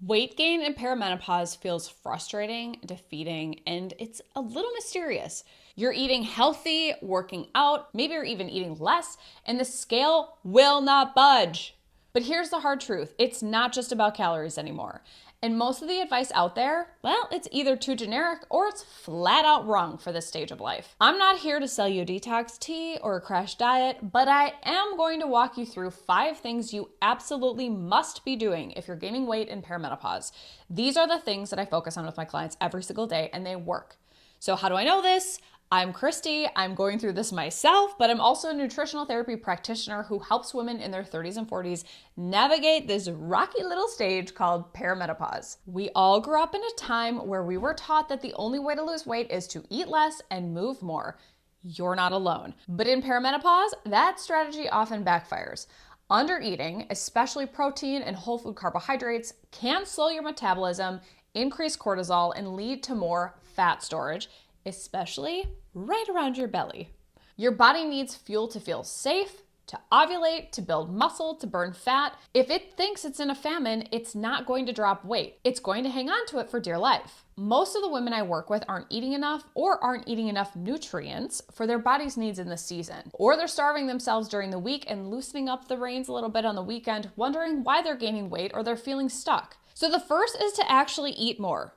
Weight gain in perimenopause feels frustrating, defeating, and it's a little mysterious. You're eating healthy, working out, maybe you're even eating less, and the scale will not budge. But here's the hard truth. It's not just about calories anymore. And most of the advice out there, well, it's either too generic or it's flat out wrong for this stage of life. I'm not here to sell you a detox tea or a crash diet, but I am going to walk you through 5 things you absolutely must be doing if you're gaining weight in perimenopause. These are the things that I focus on with my clients every single day, and they work. So how do I know this? I'm Christy. I'm going through this myself, but I'm also a nutritional therapy practitioner who helps women in their 30s and 40s navigate this rocky little stage called perimenopause. We all grew up in a time where we were taught that the only way to lose weight is to eat less and move more. You're not alone. But in perimenopause, that strategy often backfires. Undereating, especially protein and whole food carbohydrates, can slow your metabolism, increase cortisol, and lead to more fat storage, especially right around your belly. Your body needs fuel to feel safe, to ovulate, to build muscle, to burn fat. If it thinks it's in a famine, it's not going to drop weight. It's going to hang on to it for dear life. Most of the women I work with aren't eating enough or aren't eating enough nutrients for their body's needs in the season. Or they're starving themselves during the week and loosening up the reins a little bit on the weekend, wondering why they're gaining weight or they're feeling stuck. So the first is to actually eat more.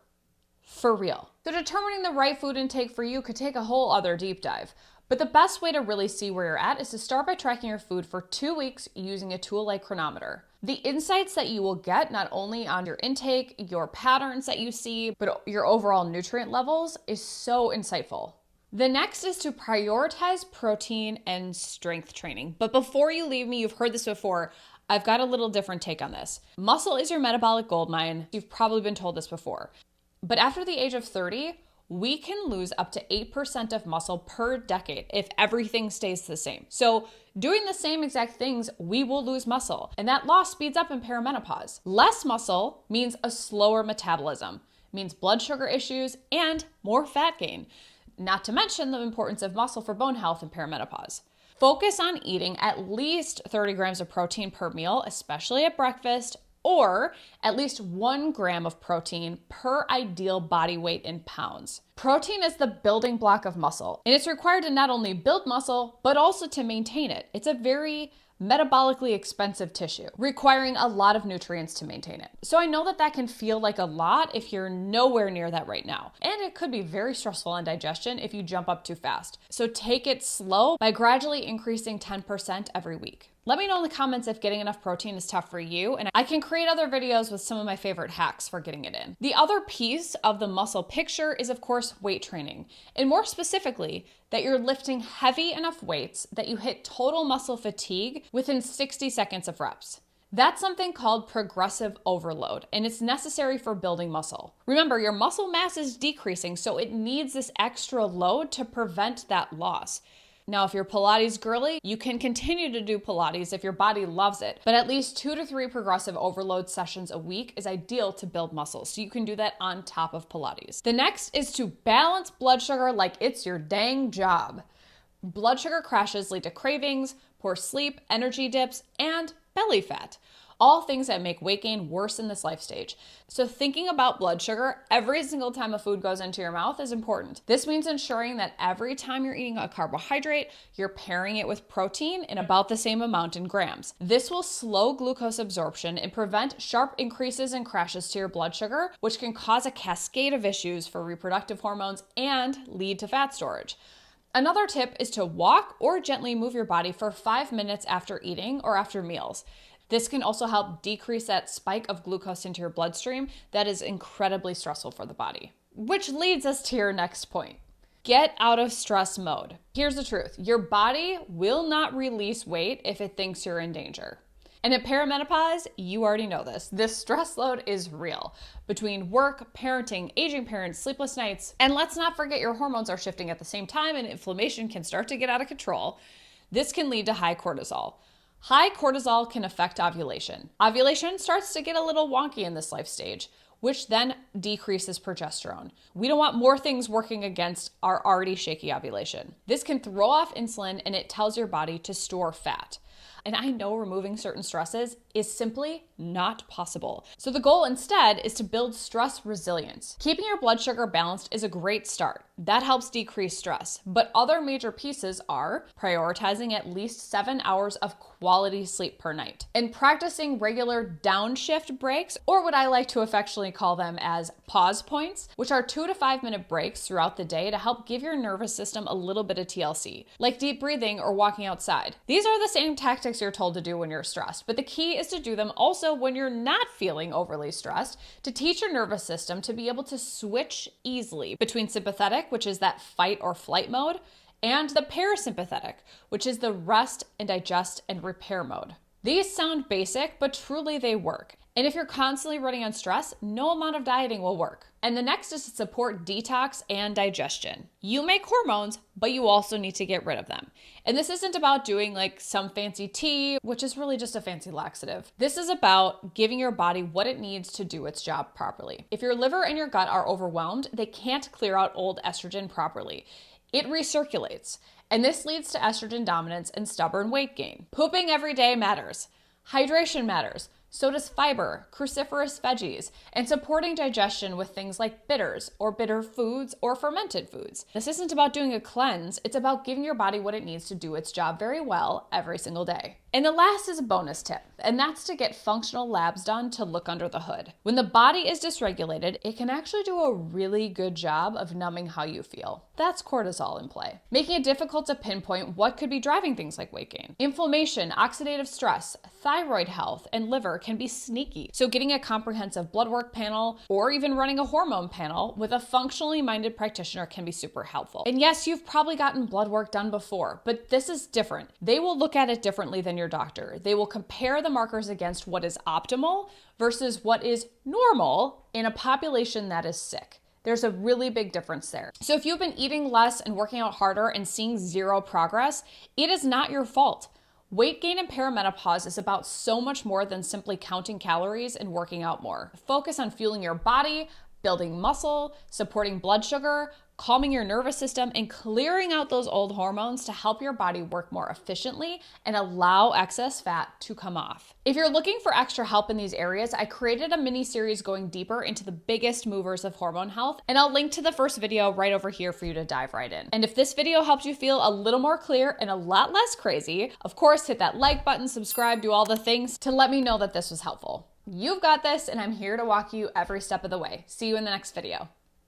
For real. So determining the right food intake for you could take a whole other deep dive. But the best way to really see where you're at is to start by tracking your food for 2 weeks using a tool like Chronometer. The insights that you will get not only on your intake, your patterns that you see, but your overall nutrient levels is so insightful. The next is to prioritize protein and strength training. But before you leave me, you've heard this before, I've got a little different take on this. Muscle is your metabolic goldmine. You've probably been told this before. But after the age of 30, we can lose up to 8% of muscle per decade if everything stays the same. So doing the same exact things, we will lose muscle. And that loss speeds up in perimenopause. Less muscle means a slower metabolism, means blood sugar issues, and more fat gain. Not to mention the importance of muscle for bone health in perimenopause. Focus on eating at least 30 grams of protein per meal, especially at breakfast, or at least 1 gram of protein per ideal body weight in pounds. Protein is the building block of muscle, and it's required to not only build muscle, but also to maintain it. It's a very metabolically expensive tissue, requiring a lot of nutrients to maintain it. So I know that that can feel like a lot if you're nowhere near that right now. And it could be very stressful on digestion if you jump up too fast. So take it slow by gradually increasing 10% every week. Let me know in the comments if getting enough protein is tough for you, and I can create other videos with some of my favorite hacks for getting it in. The other piece of the muscle picture is, of course, weight training, and more specifically, that you're lifting heavy enough weights that you hit total muscle fatigue within 60 seconds of reps. That's something called progressive overload, and it's necessary for building muscle. Remember, your muscle mass is decreasing, so it needs this extra load to prevent that loss. Now, if you're Pilates girly, you can continue to do Pilates if your body loves it, but at least 2 to 3 progressive overload sessions a week is ideal to build muscle, so you can do that on top of Pilates. The next is to balance blood sugar like it's your dang job. Blood sugar crashes lead to cravings, poor sleep, energy dips, and belly fat. All things that make weight gain worse in this life stage. So thinking about blood sugar every single time a food goes into your mouth is important. This means ensuring that every time you're eating a carbohydrate, you're pairing it with protein in about the same amount in grams. This will slow glucose absorption and prevent sharp increases and crashes to your blood sugar, which can cause a cascade of issues for reproductive hormones and lead to fat storage. Another tip is to walk or gently move your body for 5 minutes after eating or after meals. This can also help decrease that spike of glucose into your bloodstream that is incredibly stressful for the body. Which leads us to your next point. Get out of stress mode. Here's the truth. Your body will not release weight if it thinks you're in danger. And at perimenopause, you already know this. This stress load is real. Between work, parenting, aging parents, sleepless nights, and let's not forget your hormones are shifting at the same time and inflammation can start to get out of control. This can lead to high cortisol. High cortisol can affect ovulation. Ovulation starts to get a little wonky in this life stage, which then decreases progesterone. We don't want more things working against our already shaky ovulation. This can throw off insulin and it tells your body to store fat. and I know removing certain stresses is simply not possible. So the goal instead is to build stress resilience. Keeping your blood sugar balanced is a great start. That helps decrease stress. But other major pieces are prioritizing at least 7 hours of quality sleep per night and practicing regular downshift breaks, or what I like to affectionately call them as pause points, which are 2 to 5 minute breaks throughout the day to help give your nervous system a little bit of TLC, like deep breathing or walking outside. These are the same tactics you're told to do when you're stressed, but the key is to do them also when you're not feeling overly stressed, to teach your nervous system to be able to switch easily between sympathetic, which is that fight or flight mode, and the parasympathetic, which is the rest and digest and repair mode. These sound basic, but truly they work. And if you're constantly running on stress, no amount of dieting will work. And the next is to support detox and digestion. You make hormones, but you also need to get rid of them. And this isn't about doing like some fancy tea, which is really just a fancy laxative. This is about giving your body what it needs to do its job properly. If your liver and your gut are overwhelmed, they can't clear out old estrogen properly. It recirculates, and this leads to estrogen dominance and stubborn weight gain. Pooping every day matters. Hydration matters. So does fiber, cruciferous veggies, and supporting digestion with things like bitters or bitter foods or fermented foods. This isn't about doing a cleanse, it's about giving your body what it needs to do its job very well every single day. And the last is a bonus tip, and that's to get functional labs done to look under the hood. When the body is dysregulated, it can actually do a really good job of numbing how you feel. That's cortisol in play, making it difficult to pinpoint what could be driving things like weight gain. Inflammation, oxidative stress, thyroid health, and liver can be sneaky. So getting a comprehensive blood work panel or even running a hormone panel with a functionally minded practitioner can be super helpful. And yes, you've probably gotten blood work done before, but this is different. They will look at it differently than your doctor. They will compare the markers against what is optimal versus what is normal in a population that is sick. There's a really big difference there. So if you've been eating less and working out harder and seeing zero progress, it is not your fault. Weight gain in perimenopause is about so much more than simply counting calories and working out more. Focus on fueling your body, building muscle, supporting blood sugar, calming your nervous system, and clearing out those old hormones to help your body work more efficiently and allow excess fat to come off. If you're looking for extra help in these areas, I created a mini series going deeper into the biggest movers of hormone health, and I'll link to the first video right over here for you to dive right in. And if this video helped you feel a little more clear and a lot less crazy, of course, hit that like button, subscribe, do all the things to let me know that this was helpful. You've got this, and I'm here to walk you every step of the way. See you in the next video.